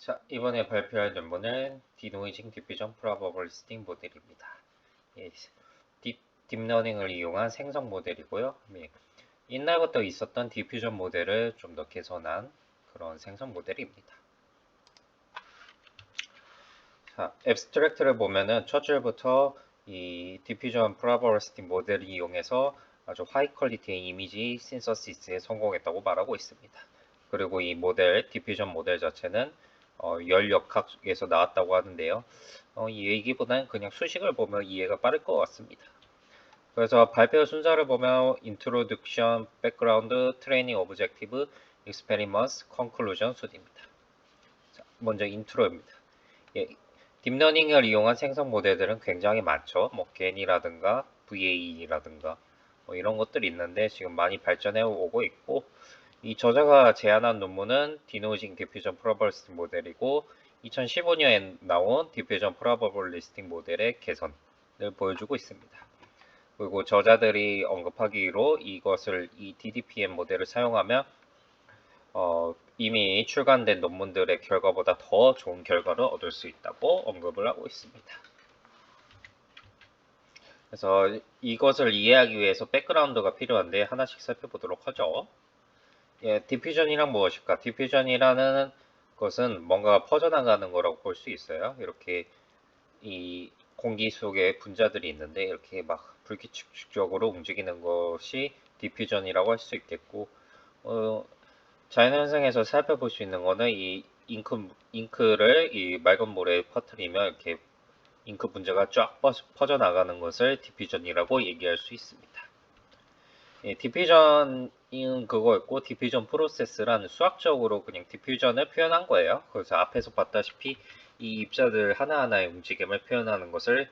자, 이번에 발표할 논문은 디노이징 디퓨전 프로버블리스팅 모델입니다. 예, 딥러닝을 이용한 생성 모델이고요. 예, 옛날부터 있었던 디퓨전 모델을 좀 더 개선한 그런 생성 모델입니다. 자, 앱스트랙트를 보면은 첫 줄부터 이 디퓨전 프로버블리스팅 모델을 이용해서 아주 하이 퀄리티의 이미지 신서시스에 성공했다고 말하고 있습니다. 그리고 이 모델, 디퓨전 모델 자체는 열역학에서 나왔다고 하는데요. 이 얘기보다는 그냥 수식을 보면 이해가 빠를 것 같습니다. 그래서 발표 순서를 보면 인트로덕션, 백그라운드, 트레이닝 오브젝티브, 익스페리먼스, 컨클루전 순입니다. 자, 먼저 인트로입니다. 예, 딥러닝을 이용한 생성 모델들은 굉장히 많죠. 뭐 겐이라든가 VAE라든가 뭐 이런 것들이 있는데 지금 많이 발전해 오고 있고, 이 저자가 제안한 논문은 디노징 디퓨전 프로버블리스팅 모델이고 2015년에 나온 디퓨전 프로버블리스팅 모델의 개선을 보여주고 있습니다. 그리고 저자들이 언급하기로 이 DDPM 모델을 사용하면 이미 출간된 논문들의 결과보다 더 좋은 결과를 얻을 수 있다고 언급을 하고 있습니다. 그래서 이것을 이해하기 위해서 백그라운드가 필요한데 하나씩 살펴보도록 하죠. 예, 디퓨전이란 무엇일까? 디퓨전이라는 것은 뭔가 퍼져나가는 거라고 볼 수 있어요. 이렇게 이 공기 속에 분자들이 있는데 이렇게 막 불규칙적으로 움직이는 것이 디퓨전이라고 할 수 있겠고, 자연현상에서 살펴볼 수 있는 거는 이 잉크를 이 맑은 물에 퍼뜨리면 이렇게 잉크 분자가 쫙 퍼져나가는 것을 디퓨전이라고 얘기할 수 있습니다. 예, 디퓨전은 그거였고, 디퓨전 프로세스란 수학적으로 그냥 디퓨전을 표현한 거예요. 그래서 앞에서 봤다시피 이 입자들 하나하나의 움직임을 표현하는 것을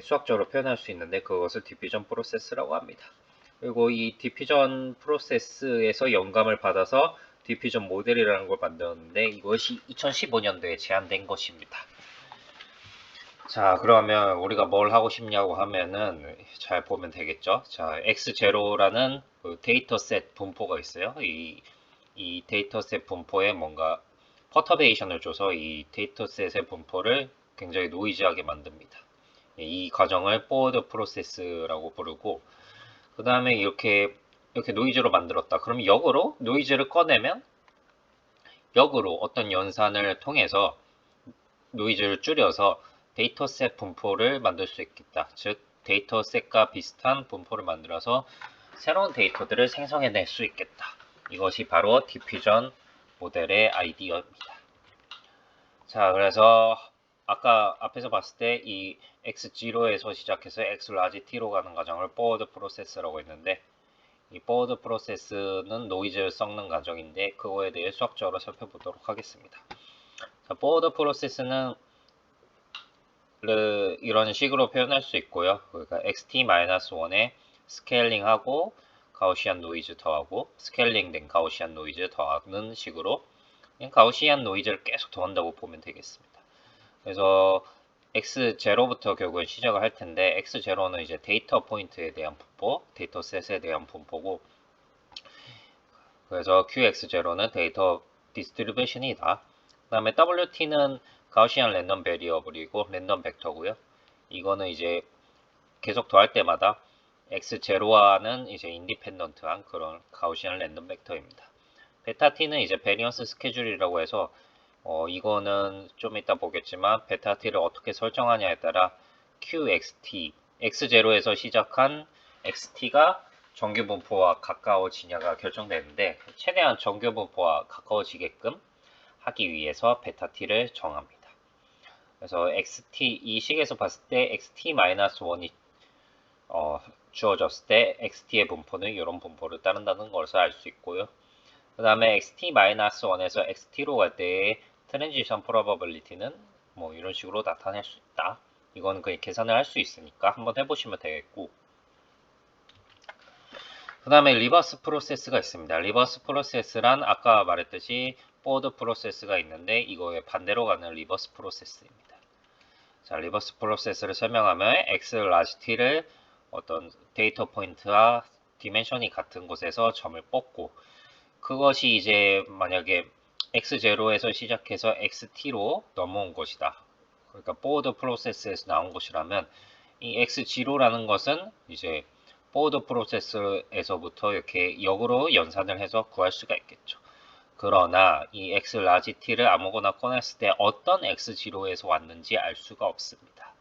수학적으로 표현할 수 있는데 그것을 디퓨전 프로세스라고 합니다. 그리고 이 디퓨전 프로세스에서 영감을 받아서 디퓨전 모델이라는 걸 만들었는데 이것이 2015년도에 제안된 것입니다. 자, 그러면 우리가 뭘 하고 싶냐고 하면은 잘 보면 되겠죠. 자, X0라는 그 데이터셋 분포가 있어요. 이 데이터셋 분포에 뭔가 퍼터베이션을 줘서 이 데이터셋의 분포를 굉장히 노이즈하게 만듭니다. 이 과정을 포워드 프로세스라고 부르고, 그 다음에 이렇게 노이즈로 만들었다. 그럼 역으로 노이즈를 꺼내면 역으로 어떤 연산을 통해서 노이즈를 줄여서 데이터셋 분포를 만들 수 있겠다. 즉 데이터셋과 비슷한 분포를 만들어서 새로운 데이터들을 생성해낼 수 있겠다. 이것이 바로 디퓨전 모델의 아이디어입니다. 자, 그래서 아까 앞에서 봤을 때 이 X0에서 시작해서 X 라지 T로 가는 과정을 포워드 프로세스라고 했는데, 이 포워드 프로세스는 노이즈를 섞는 과정인데 그거에 대해 수학적으로 살펴보도록 하겠습니다. 자, 포워드 프로세스는 이런 식으로 표현할 수 있고요. 그러니까 xt-1에 스케일링하고 가우시안 노이즈 더하고 스케일링된 가우시안 노이즈 더하는 식으로 가우시안 노이즈를 계속 더한다고 보면 되겠습니다. 그래서 x0부터 결국엔 시작을 할 텐데 x0는 이제 데이터 포인트에 대한 분포, 데이터셋에 대한 분포고, 그래서 qx0는 데이터 디스트리뷰션이다. 그 다음에 wt는 가우시안 랜덤 베리어블이고 랜덤 벡터고요. 이거는 이제 계속 더할 때마다 x0와는 이제 인디펜던트한 그런 가우시안 랜덤 벡터입니다. 베타 t는 이제 베리언스 스케줄이라고 해서 이거는 좀 이따 보겠지만 베타 t를 어떻게 설정하냐에 따라 qxt, x0에서 시작한 xt가 정규 분포와 가까워지냐가 결정되는데, 최대한 정규 분포와 가까워지게끔 하기 위해서 베타 t를 정합니다. 그래서 xt, 이 식에서 봤을 때 xt-1이 주어졌을 때 xt의 분포는 이런 분포를 따른다는 것을 알 수 있고요. 그 다음에 xt-1에서 xt로 갈 때의 트랜지션 프로버빌리티는 뭐 이런 식으로 나타낼 수 있다. 이건 그냥 계산을 할 수 있으니까 한번 해보시면 되겠고, 그 다음에 리버스 프로세스가 있습니다. 리버스 프로세스란 아까 말했듯이 포워드 프로세스가 있는데 이거에 반대로 가는 리버스 프로세스입니다. 자, 리버스 프로세스를 설명하면 x 라지 t를 어떤 데이터 포인트와 디멘션이 같은 곳에서 점을 뽑고, 그것이 이제 만약에 x0에서 시작해서 xt로 넘어온 것이다. 그러니까 포워드 프로세스에서 나온 것이라면 이 x0라는 것은 이제 포워드 프로세스에서부터 이렇게 역으로 연산을 해서 구할 수가 있겠죠. 그러나 이 x 라지 t를 아무거나 꺼냈을 때 어떤 x0에서 왔는지 알 수가 없습니다.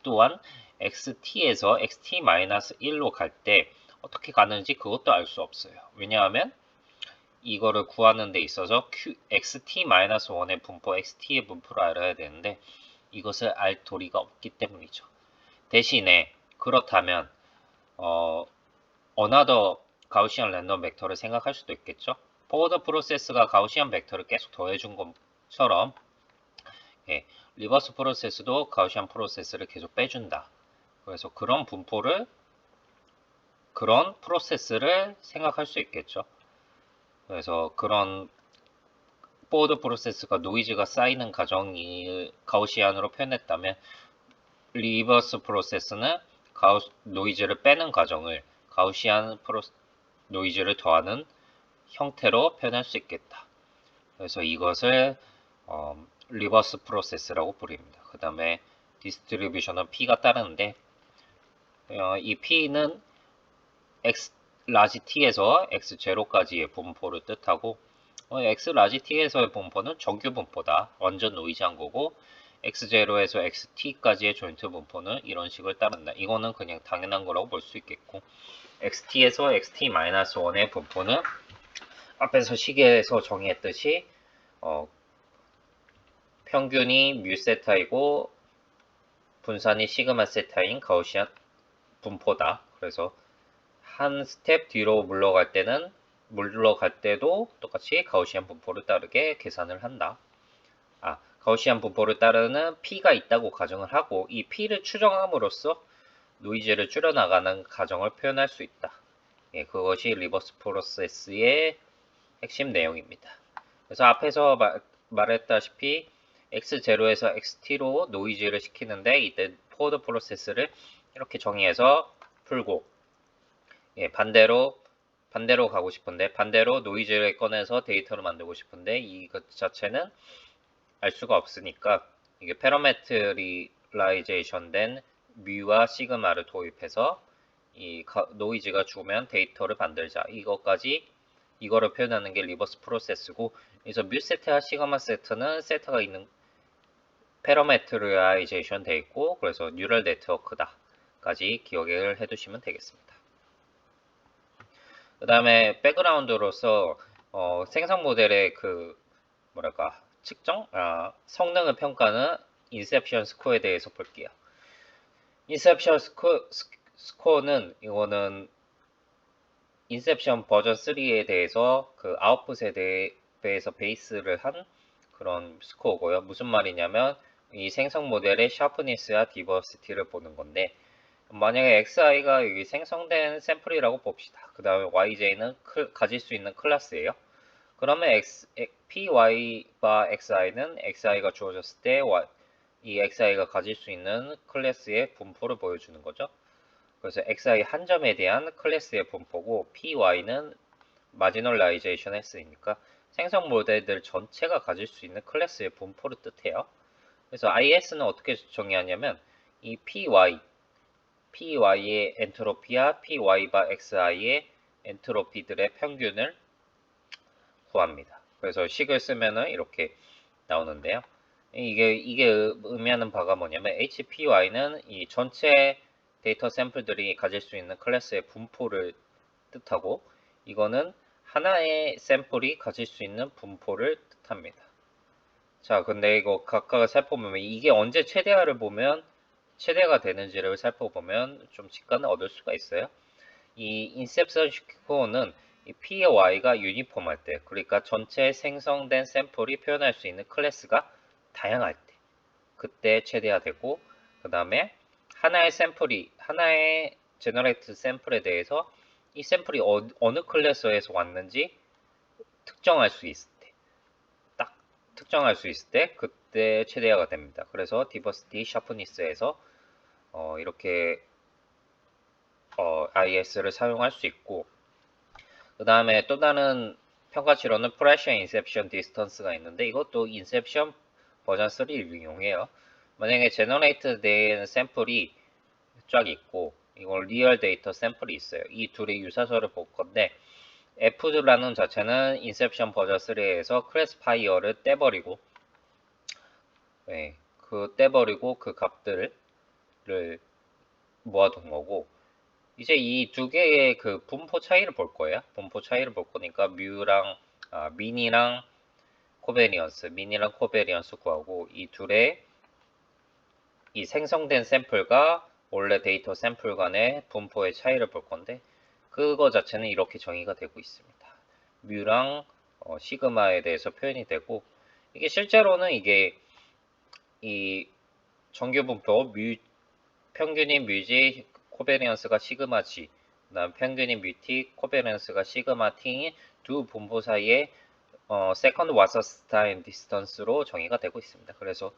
또한 xt에서 xt-1로 갈 때 어떻게 가는지 그것도 알 수 없어요. 왜냐하면 이거를 구하는 데 있어서 xt-1의 분포, xt의 분포를 알아야 되는데 이것을 알 도리가 없기 때문이죠. 대신에 그렇다면 another 가우시안 랜덤 벡터를 생각할 수도 있겠죠. 포워드 프로세스가 가우시안 벡터를 계속 더해준 것처럼 리버스 프로세스도 가우시안 프로세스를 계속 빼준다. 그래서 그런 프로세스를 생각할 수 있겠죠. 그래서 그런 포워드 프로세스가 노이즈가 쌓이는 과정이 가우시안으로 표현했다면 리버스 프로세스는 노이즈를 빼는 과정을 가우시안 노이즈를 더하는 형태로 표현할 수 있겠다. 그래서 이것을 리버스 프로세스라고 부릅니다. 그 다음에 디스트리뷰션은 P가 따르는데 이 P는 X 라지 T에서 X0까지의 분포를 뜻하고 X 라지 T에서의 분포는 정규 분포다. 완전 노이즈한 거고 X0에서 XT까지의 조인트 분포는 이런 식을 따른다. 이거는 그냥 당연한 거라고 볼 수 있겠고 XT에서 XT-1의 분포는 앞에서 식에서 정의했듯이 평균이 뮤 세타이고 분산이 시그마 세타인 가우시안 분포다. 그래서 한 스텝 뒤로 물러갈 때도 똑같이 가우시안 분포를 따르게 계산을 한다. 가우시안 분포를 따르는 P가 있다고 가정을 하고 이 P를 추정함으로써 노이즈를 줄여나가는 과정을 표현할 수 있다. 그것이 리버스 프로세스의 핵심 내용입니다. 그래서 앞에서 말했다시피 x0에서 xt로 노이즈를 시키는데 이때 포워드 프로세스를 이렇게 정의해서 풀고 반대로 가고 싶은데 반대로 노이즈를 꺼내서 데이터를 만들고 싶은데 이것 자체는 알 수가 없으니까 이게 패러메트라이제이션 된 뮤와 시그마를 도입해서 이 노이즈가 주면 데이터를 만들자. 이거를 표현하는 게 리버스 프로세스고 그래서 뮤 세트와 시그마 세트는 세트가 있는 패러메트라이제이션 돼 있고 그래서 뉴럴 네트워크다까지 기억을 해두시면 되겠습니다. 그 다음에 백그라운드로서 생성 모델의 성능을 평가하는 인셉션 스코어에 대해서 볼게요. 인셉션 스코어는 이거는 인셉션 버전 3에 대해서 그 아웃풋에 대해서 베이스를 한 그런 스코어고요. 무슨 말이냐면 이 생성 모델의 샤프니스와 디버시티를 보는 건데 만약에xi가 여기 생성된 샘플이라고 봅시다. 그 다음에 yj는 가질 수 있는 클래스예요. 그러면 py와 xi는 xi가 주어졌을 때 이 xi가 가질 수 있는 클래스의 분포를 보여주는 거죠. 그래서 xi 한 점에 대한 클래스의 분포고 py는 마지널라이제이션 했으니까 생성 모델들 전체가 가질 수 있는 클래스의 분포를 뜻해요. 그래서 is는 어떻게 정의하냐면 이 py의 엔트로피와 py바 xi의 엔트로피들의 평균을 구합니다. 그래서 식을 쓰면은 이렇게 나오는데요. 이게 의미하는 바가 뭐냐면 HPY는 이 전체 데이터 샘플들이 가질 수 있는 클래스의 분포를 뜻하고 이거는 하나의 샘플이 가질 수 있는 분포를 뜻합니다. 자, 근데 이거 각각을 살펴보면 이게 언제 최대가 되는지를 살펴보면 좀 직관을 얻을 수가 있어요. 이 인셉션 스코어는 이 P의 Y가 유니폼할 때, 그러니까 전체 생성된 샘플이 표현할 수 있는 클래스가 다양할 때, 그때 최대화되고, 그 다음에 하나의 제너레이트 샘플에 대해서 이 샘플이 어느 클래스에서 왔는지 특정할 수 있을 때, 그때 최대화가 됩니다. 그래서 디버시티 샤프니스에서 이렇게 IS를 사용할 수 있고, 그 다음에 또 다른 평가치로는 Pressure Inception Distance가 있는데 이것도 Inception 버전 3를 이용해요. 만약에 제너레이트 된 샘플이 쫙 있고 이걸 리얼 데이터 샘플이 있어요. 이 둘의 유사서를 볼 건데 F라는 자체는 인셉션 버전 3에서 크래스파이어를 떼버리고 떼버리고 그 값들을 모아둔 거고 이제 이 두 개의 그 분포 차이를 볼 거예요. 분포 차이를 볼 거니까 민이랑 코베리언스 구하고 이 둘의 이 생성된 샘플과 원래 데이터 샘플 간의 분포의 차이를 볼 건데 그거 자체는 이렇게 정의가 되고 있습니다. 뮤랑 시그마에 대해서 표현이 되고 이게 실제로는 이게 이 정규 분포 평균인 뮤지 코베리언스가 시그마 G 그다음 평균인 뮤티 코베리언스가 시그마 T인 두 분포 사이에 세컨드 와서스타인 디스턴스로 정의가 되고 있습니다. 그래서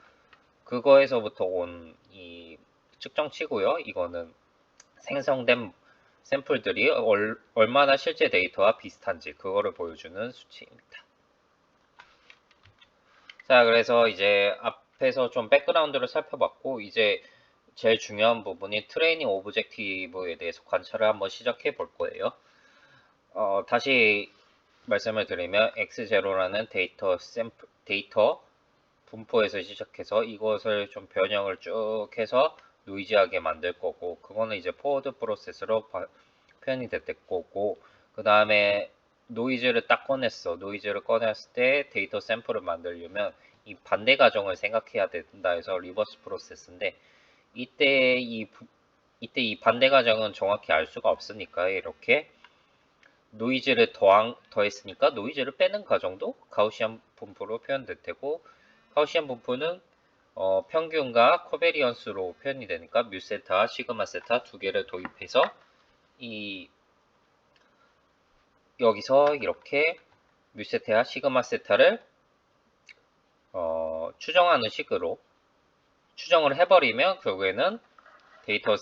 그거에서부터 온 이 측정치고요. 이거는 생성된 샘플들이 얼마나 실제 데이터와 비슷한지 그거를 보여주는 수치입니다. 자, 그래서 이제 앞에서 좀 백그라운드를 살펴봤고 이제 제일 중요한 부분이 트레이닝 오브젝티브에 대해서 관찰을 한번 시작해 볼 거예요. 다시 말씀을 드리면 x0라는 데이터 분포에서 시작해서 이것을 좀 변형을 쭉 해서 노이즈하게 만들 거고 그거는 이제 포워드 프로세스로 표현이 됐을 거고 그 다음에 노이즈를 딱 꺼냈어. 노이즈를 꺼냈을 때 데이터 샘플을 만들려면 이 반대 과정을 생각해야 된다 해서 리버스 프로세스인데 이때 이 반대 과정은 정확히 알 수가 없으니까 이렇게 노이즈를 더했으니까 노이즈를 빼는 과정도 가우시안 분포로 표현될 테고 가우시안 분포는 평균과 코베리언스로 표현이 되니까 뮤세타, 시그마 세타 두 개를 도입해서 여기서 이렇게 뮤세타와 시그마 세타를 추정하는 식으로 추정을 해버리면 결국에는 데이터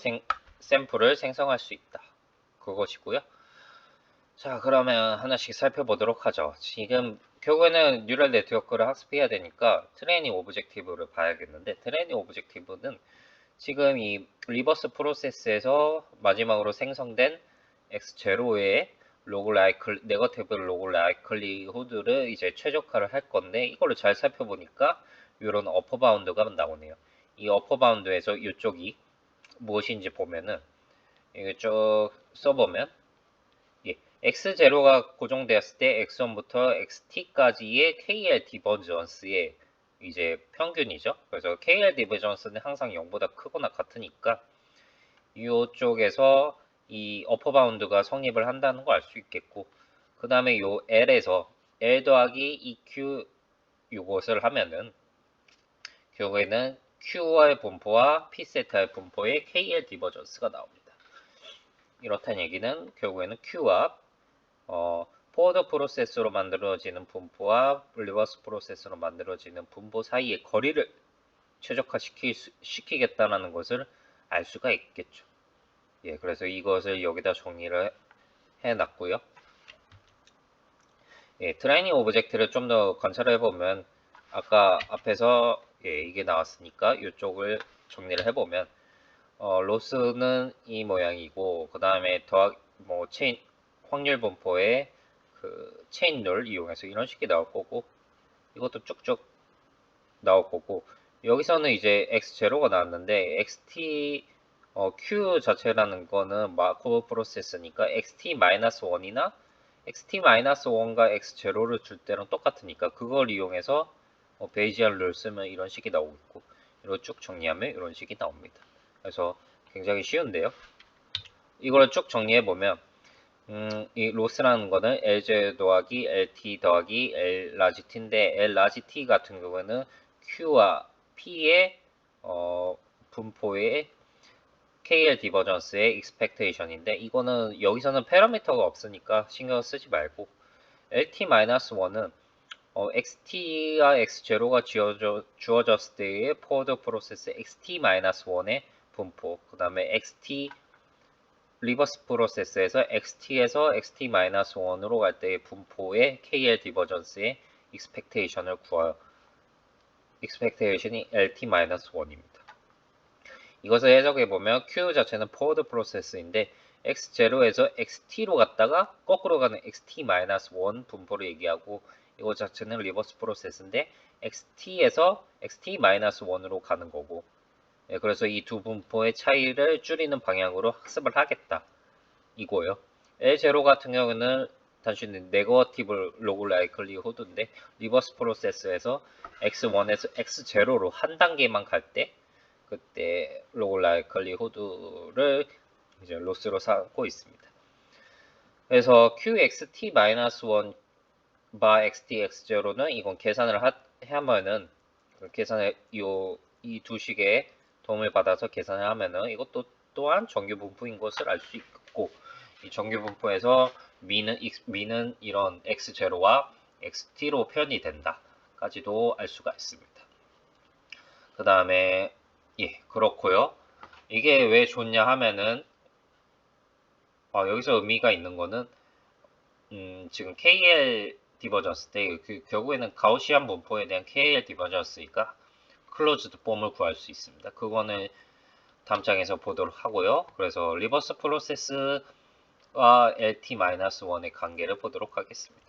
샘플을 생성할 수 있다. 그것이고요. 자, 그러면 하나씩 살펴보도록 하죠. 지금 결국에는 뉴럴 네트워크를 학습해야 되니까 트레이닝 오브젝티브를 봐야겠는데 트레이닝 오브젝티브는 지금 이 리버스 프로세스에서 마지막으로 생성된 x0의 네거티브 로그 라이클리후드를 이제 최적화를 할 건데 이걸로 잘 살펴보니까 이런 어퍼 바운드가 나오네요. 이 어퍼 바운드에서 이쪽이 무엇인지 보면은 이거 쭉 써보면 x0가 고정되었을 때 x1부터 xt까지의 KL 디버전스의 이제 평균이죠. 그래서 KL 디버전스는 항상 0보다 크거나 같으니까 이쪽에서 이 어퍼 바운드가 성립을 한다는 거 알 수 있겠고 그 다음에 요 L에서 L 더하기 EQ 요것을 하면은 결국에는 Q와의 분포와 P세타의 분포의 KL 디버전스가 나옵니다. 이렇다는 얘기는 결국에는 Q와 포워드 프로세스로 만들어지는 분포와 리버스 프로세스로 만들어지는 분포 사이의 거리를 최적화시키겠다는 것을 알 수가 있겠죠. 예, 그래서 이것을 여기다 정리를 해놨고요. 예, 트레이닝 오브젝트를 좀 더 관찰해 보면 아까 앞에서 이게 나왔으니까 이쪽을 정리를 해보면 로스는 이 모양이고 그 다음에 체인 확률 분포의 그 체인 룰 이용해서 이런 식이 나올 거고 이것도 쭉쭉 나올 거고 여기서는 이제 x0가 나왔는데 q 자체라는 거는 마코브 프로세스니까 xt-1이나 xt-1과 x0를 줄 때랑 똑같으니까 그걸 이용해서 베이지안 룰 쓰면 이런 식이 나오고 있고 이걸 쭉 정리하면 이런 식이 나옵니다. 그래서 굉장히 쉬운데요. 이걸 쭉 정리해 보면 이 로스라는 거는 LJ 더하기 LT 더하기 L 라지 T인데 L 라지 T 같은 경우에는 Q와 P의 분포의 KL 디버전스의 expectation인데 이거는 여기서는 패러미터가 없으니까 신경 쓰지 말고 LT-1은 XT와 X0가 주어졌을 때의 포워드 프로세스 XT-1의 분포 그 다음에 XT 리버스 프로세스에서 XT에서 XT-1으로 갈 때의 분포의 KL 디버전스의 expectation을 구하여 expectation이 LT-1입니다. 이것을 해석해보면 Q 자체는 forward 프로세스인데 X0에서 XT로 갔다가 거꾸로 가는 XT-1 분포를 얘기하고 이것 자체는 리버스 프로세스인데 XT에서 XT-1으로 가는 거고 그래서 이 두 분포의 차이를 줄이는 방향으로 학습을 하겠다 이거예요. L0 같은 경우는 단순히 네거티브 로그 라이클리후드인데 리버스 프로세스에서 X1에서 X0로 한 단계만 갈 때 그때 로그 라이클리후드를 이제 로스로 삼고 있습니다. 그래서 QXT-1 바 XT X0는 이건 계산을 하면은 계산에 이 두 식의 도움을 받아서 계산을 하면은 이것도 또한 정규 분포인 것을 알 수 있고 이 정규 분포에서 미는 이런 X0와 XT로 표현이 된다까지도 알 수가 있습니다. 그 다음에 그렇고요. 이게 왜 좋냐 하면은 여기서 의미가 있는 거는 지금 KL 디버전스 때 결국에는 가우시안 분포에 대한 KL 디버전스니까 클로즈드 폼을 구할 수 있습니다. 그거는 다음 장에서 보도록 하고요. 그래서 리버스 프로세스와 LT-1의 관계를 보도록 하겠습니다.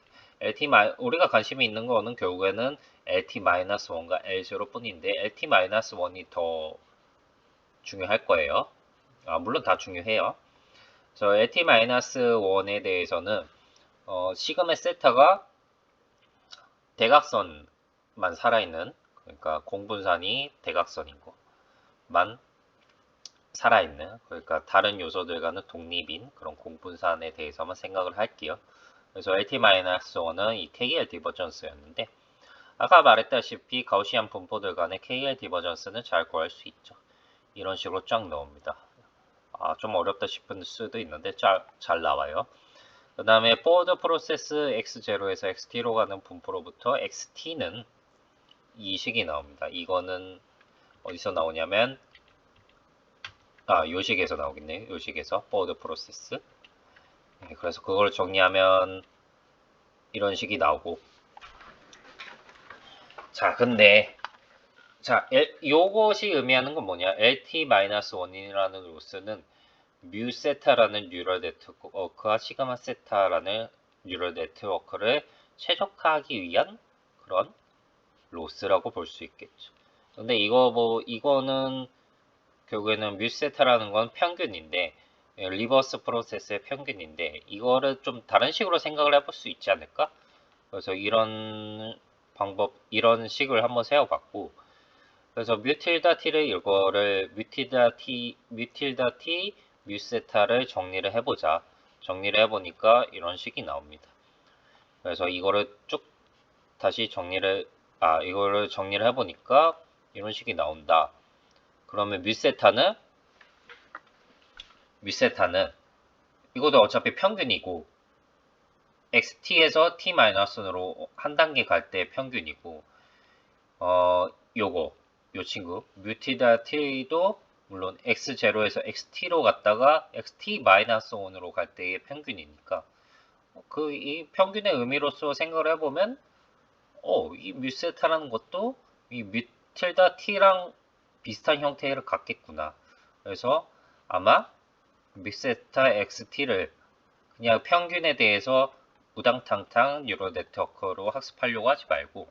우리가 관심이 있는 거는 결국에는 LT-1과 L0 뿐인데 LT-1이 더 중요할 거예요. 물론 다 중요해요. LT-1에 대해서는 시그마 세타가 대각선만 살아있는 그러니까 공분산이 대각선인 것만 살아있는 그러니까 다른 요소들과는 독립인 그런 공분산에 대해서만 생각을 할게요. 그래서 LT-1은 이 KL 디버전스였는데 아까 말했다시피 가우시안 분포들 간의 KL 디버전스는 잘 구할 수 있죠. 이런 식으로 쫙 나옵니다. 좀 어렵다 싶은 수도 있는데 잘 나와요. 그 다음에 forward 프로세스 X0에서 XT로 가는 분포로부터 XT는 이 식이 나옵니다. 이거는 어디서 나오냐면 요식에서 나오겠네요. 요식에서 forward 프로세스. 그래서 그걸 정리하면 이런 식이 나오고 근데 요것이 의미하는 건 뭐냐? LT-1이라는 로스는 뮤 세타라는 뉴럴 네트워크와 시그마 세타라는 뉴럴 네트워크를 최적화하기 위한 그런 로스라고 볼 수 있겠죠. 근데 이거는 결국에는 뮤 세타라는 건 평균인데 리버스 프로세스의 평균인데 이거를 좀 다른 식으로 생각을 해볼 수 있지 않을까? 그래서 이런 식을 한번 세워봤고 그래서 뮤틸다 t를 이거를 뮤틸다 t 뮤세타를 정리를 해보자. 정리를 해보니까 이런 식이 나옵니다. 그래서 이거를 쭉 다시 이거를 정리를 해보니까 이런 식이 나온다. 그러면 뮤세타는 이것도 어차피 평균이고 XT에서 T-으로 한 단계 갈 때 평균이고 요 친구 뮤티다 t도 물론 X0에서 XT로 갔다가 XT-1으로 갈 때의 평균이니까 이 평균의 의미로서 생각을 해보면 이 뮤세타라는 것도 이 뮤틸다 t랑 비슷한 형태를 갖겠구나. 그래서 아마 뮤세타 XT를 그냥 평균에 대해서 우당탕탕 뉴럴 네트워크로 학습하려고 하지 말고